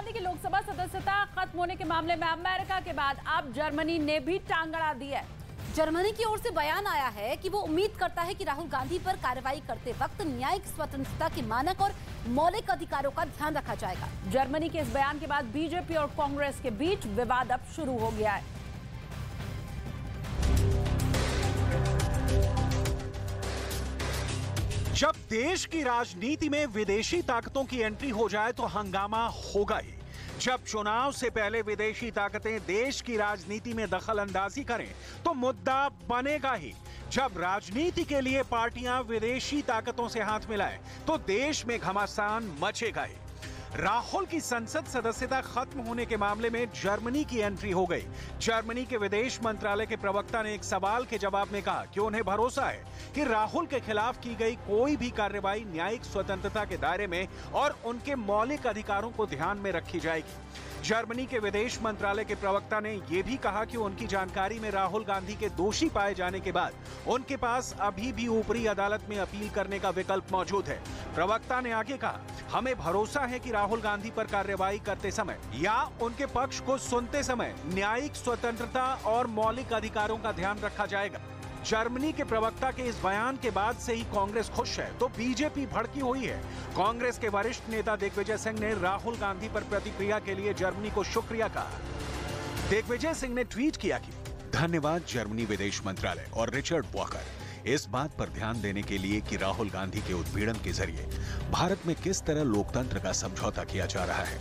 गांधी की लोकसभा सदस्यता खत्म होने के मामले में अमेरिका के बाद अब जर्मनी ने भी टांग अड़ा दी है। जर्मनी की ओर से बयान आया है कि वो उम्मीद करता है कि राहुल गांधी पर कार्रवाई करते वक्त न्यायिक स्वतंत्रता के मानक और मौलिक अधिकारों का ध्यान रखा जाएगा। जर्मनी के इस बयान के बाद बीजेपी और कांग्रेस के बीच विवाद अब शुरू हो गया है। जब देश की राजनीति में विदेशी ताकतों की एंट्री हो जाए तो हंगामा होगा ही। जब चुनाव से पहले विदेशी ताकतें देश की राजनीति में दखल अंदाजी करें तो मुद्दा बनेगा ही। जब राजनीति के लिए पार्टियां विदेशी ताकतों से हाथ मिलाएं तो देश में घमासान मचेगा ही। राहुल की संसद सदस्यता खत्म होने के मामले में जर्मनी की एंट्री हो गई। जर्मनी के विदेश मंत्रालय के प्रवक्ता ने एक सवाल के जवाब में कहा कि उन्हें भरोसा है कि राहुल के खिलाफ की गई कोई भी कार्रवाई न्यायिक स्वतंत्रता के दायरे में और उनके मौलिक अधिकारों को ध्यान में रखी जाएगी। जर्मनी के विदेश मंत्रालय के प्रवक्ता ने यह भी कहा कि उनकी जानकारी में राहुल गांधी के दोषी पाए जाने के बाद उनके पास अभी भी ऊपरी अदालत में अपील करने का विकल्प मौजूद है। प्रवक्ता ने आगे कहा, हमें भरोसा है कि राहुल गांधी पर कार्रवाई करते समय या उनके पक्ष को सुनते समय न्यायिक स्वतंत्रता और मौलिक अधिकारों का ध्यान रखा जाएगा। जर्मनी के प्रवक्ता के इस बयान के बाद से ही कांग्रेस खुश है तो बीजेपी भड़की हुई है। कांग्रेस के वरिष्ठ नेता दिग्विजय सिंह ने राहुल गांधी पर प्रतिक्रिया के लिए जर्मनी को शुक्रिया कहा। दिग्विजय सिंह ने ट्वीट किया कि धन्यवाद जर्मनी विदेश मंत्रालय और रिचर्ड वॉकर इस बात पर ध्यान देने के लिए कि राहुल गांधी के उत्पीड़न के जरिए भारत में किस तरह लोकतंत्र का समझौता किया जा रहा है।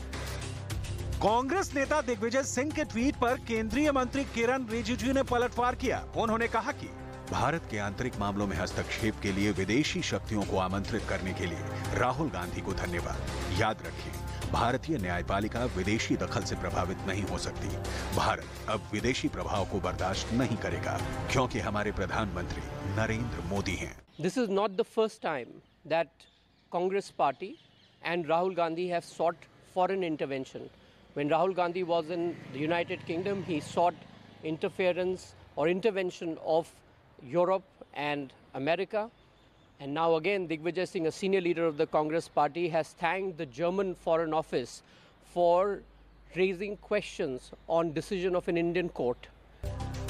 कांग्रेस नेता दिग्विजय सिंह के ट्वीट पर केंद्रीय मंत्री किरण रिजिजू ने पलटवार किया। उन्होंने कहा कि भारत के आंतरिक मामलों में हस्तक्षेप के लिए विदेशी शक्तियों को आमंत्रित करने के लिए राहुल गांधी को धन्यवाद। याद रखिए, भारतीय न्यायपालिका विदेशी दखल से प्रभावित नहीं हो सकती। भारत अब विदेशी प्रभाव को बर्दाश्त नहीं करेगा क्योंकि हमारे प्रधानमंत्री नरेंद्र मोदी हैं। This is not the first time that Congress party and Rahul Gandhi have sought foreign intervention. When Rahul Gandhi was in the United Kingdom, he sought interference or intervention of Europe and America. And now again, Digvijay Singh, a senior leader of the Congress party, has thanked the German Foreign Office for raising questions on decision of an Indian court.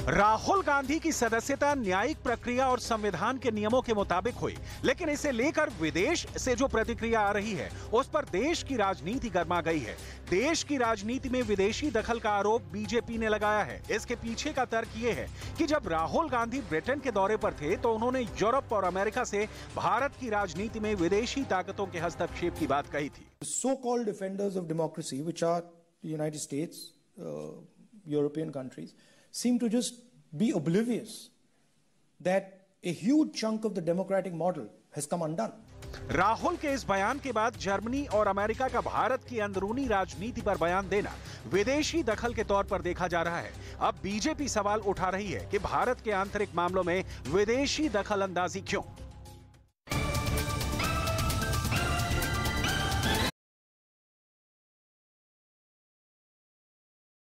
Rahul Gandhi की सदस्यता न्यायिक प्रक्रिया और संविधान के नियमों के मुताबिक हुई, लेकिन इसे लेकर विदेश से जो प्रतिक्रिया आ रही है उस पर देश की राजनीति गर्मा गई है। देश की राजनीति में विदेशी दखल का आरोप बीजेपी ने लगाया है। इसके पीछे का तर्क ये है कि जब राहुल गांधी ब्रिटेन के दौरे पर थे तो उन्होंने यूरोप और अमेरिका से भारत की राजनीति में विदेशी ताकतों के हस्तक्षेप की बात कही थी। So-called defenders of democracy, which are the United States, European countries, seem to just be oblivious that a huge chunk of the democratic model has come undone. Rahul के इस बयान के बाद जर्मनी और अमेरिका का भारत की अंदरूनी राजनीति पर बयान देना विदेशी दखल के तौर पर देखा जा रहा है। अब बीजेपी सवाल उठा रही है कि भारत के आंतरिक मामलों में विदेशी दखल अंदाजी क्यों?